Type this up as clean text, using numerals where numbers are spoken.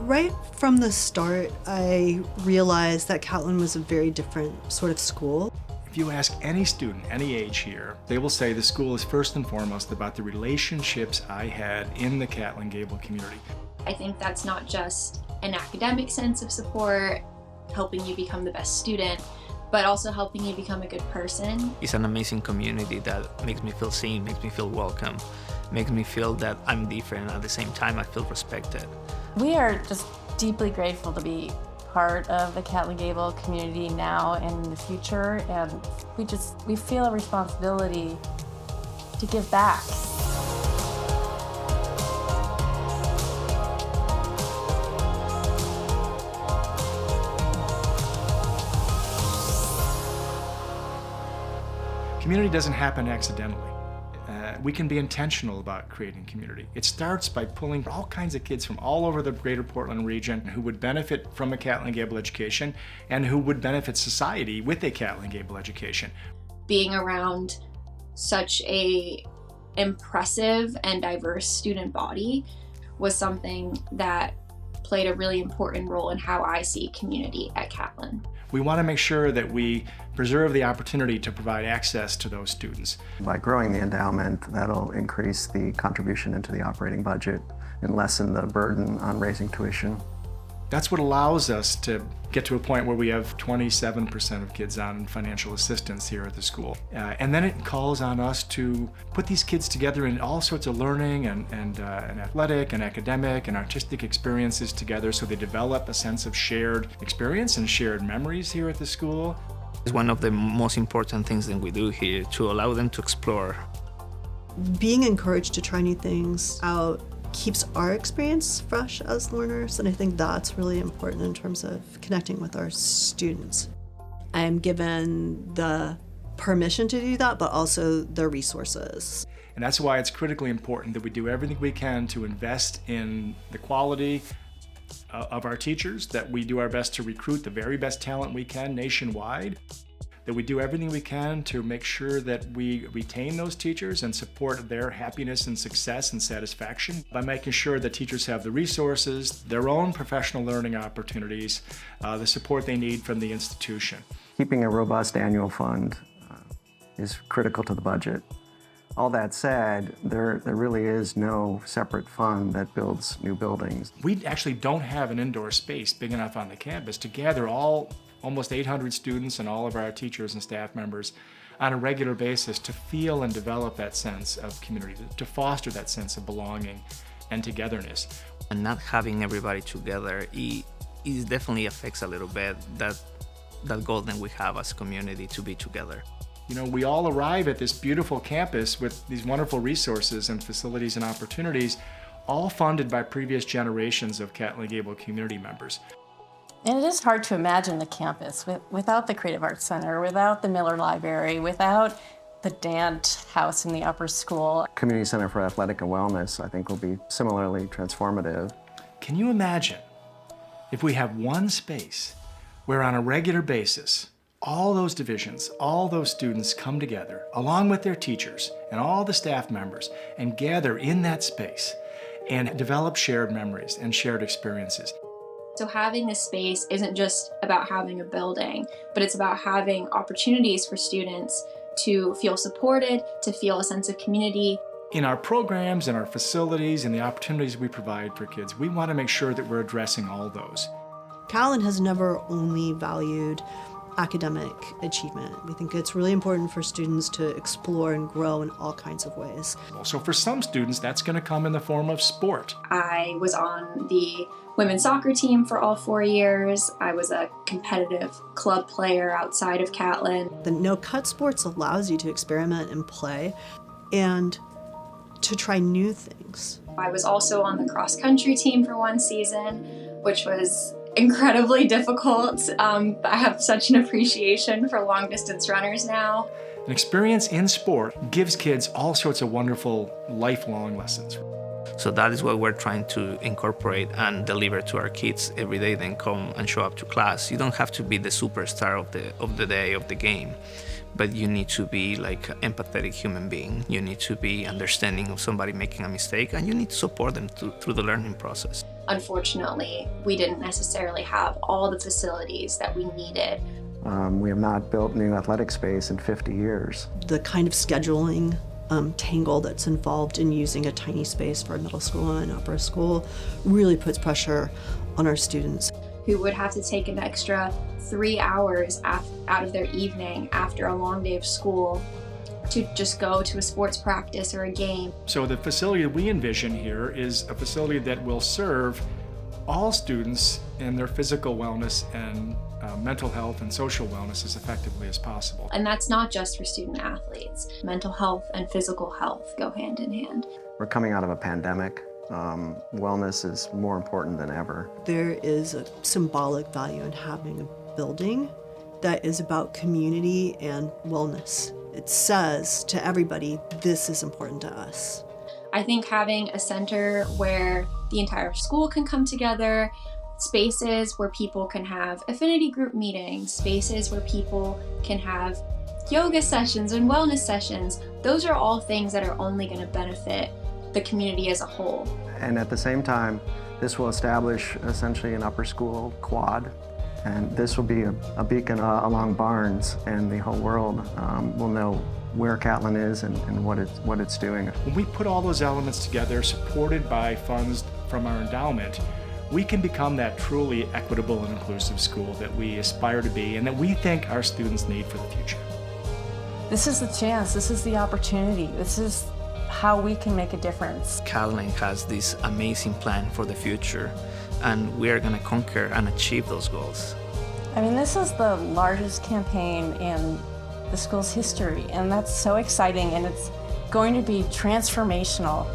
Right from the start, I realized that Catlin was a very different sort of school. If you ask any student, any age here, they will say the school is first and foremost about the relationships I had in the Catlin Gabel community. I think that's not just an academic sense of support, helping you become the best student, but also helping you become a good person. It's an amazing community that makes me feel seen, makes me feel welcome, makes me feel that I'm different, and at the same time I feel respected. We are just deeply grateful to be part of the Catlin Gabel community now and in the future, and we feel a responsibility to give back. Community doesn't happen accidentally. We can be intentional about creating community. It starts by pulling all kinds of kids from all over the greater Portland region who would benefit from a Catlin Gabel education and who would benefit society with a Catlin Gabel education. Being around such a impressive and diverse student body was something that played a really important role in how I see community at Catlin. We want to make sure that we preserve the opportunity to provide access to those students. By growing the endowment, that'll increase the contribution into the operating budget and lessen the burden on raising tuition. That's what allows us to get to a point where we have 27% of kids on financial assistance here at the school. And then it calls on us to put these kids together in all sorts of learning and athletic and academic and artistic experiences together so they develop a sense of shared experience and shared memories here at the school. It's one of the most important things that we do here, to allow them to explore. Being encouraged to try new things out keeps our experience fresh as learners, and I think that's really important in terms of connecting with our students. I am given the permission to do that, but also the resources. And that's why it's critically important that we do everything we can to invest in the quality of our teachers, that we do our best to recruit the very best talent we can nationwide, that we do everything we can to make sure that we retain those teachers and support their happiness and success and satisfaction by making sure that teachers have the resources, their own professional learning opportunities, the support they need from the institution. Keeping a robust annual fund is critical to the budget. All that said, there really is no separate fund that builds new buildings. We actually don't have an indoor space big enough on the campus to gather almost 800 students and all of our teachers and staff members on a regular basis to feel and develop that sense of community, to foster that sense of belonging and togetherness. And not having everybody together, it definitely affects a little bit that goal that we have as a community to be together. You know, we all arrive at this beautiful campus with these wonderful resources and facilities and opportunities, all funded by previous generations of Catlin Gabel community members. And it is hard to imagine the campus without the Creative Arts Center, without the Miller Library, without the Dant House in the upper school. Community Center for Athletic and Wellness, I think, will be similarly transformative. Can you imagine if we have one space where on a regular basis, all those divisions, all those students come together, along with their teachers and all the staff members, and gather in that space and develop shared memories and shared experiences. So having this space isn't just about having a building, but it's about having opportunities for students to feel supported, to feel a sense of community. In our programs and our facilities and the opportunities we provide for kids, we want to make sure that we're addressing all those. Catlin has never only valued academic achievement. We think it's really important for students to explore and grow in all kinds of ways. So for some students, that's going to come in the form of sport. I was on the women's soccer team for all 4 years. I was a competitive club player outside of Catlin. The no-cut sports allows you to experiment and play and to try new things. I was also on the cross-country team for one season, which was incredibly difficult. I have such an appreciation for long-distance runners now. An experience in sport gives kids all sorts of wonderful lifelong lessons. So that is what we're trying to incorporate and deliver to our kids every day. Then come and show up to class. You don't have to be the superstar of the day of the game, but you need to be like an empathetic human being. You need to be understanding of somebody making a mistake, and you need to support them through the learning process. Unfortunately, we didn't necessarily have all the facilities that we needed. We have not built new athletic space in 50 years. The kind of scheduling tangle that's involved in using a tiny space for a middle school and upper school really puts pressure on our students. Who would have to take an extra 3 hours out of their evening after a long day of school to just go to a sports practice or a game. So the facility that we envision here is a facility that will serve all students in their physical wellness and mental health and social wellness as effectively as possible. And that's not just for student athletes. Mental health and physical health go hand in hand. We're coming out of a pandemic. Wellness is more important than ever. There is a symbolic value in having a building that is about community and wellness. It says to everybody, this is important to us. I think having a center where the entire school can come together, spaces where people can have affinity group meetings, spaces where people can have yoga sessions and wellness sessions, those are all things that are only going to benefit the community as a whole. And at the same time, this will establish essentially an upper school quad. And this will be a beacon along Barnes, and the whole world will know where Catlin is and what it's doing. When we put all those elements together, supported by funds from our endowment, we can become that truly equitable and inclusive school that we aspire to be and that we think our students need for the future. This is the chance, this is the opportunity, this is how we can make a difference. Catlin has this amazing plan for the future, and we are going to conquer and achieve those goals. I mean, this is the largest campaign in the school's history, and that's so exciting, and it's going to be transformational.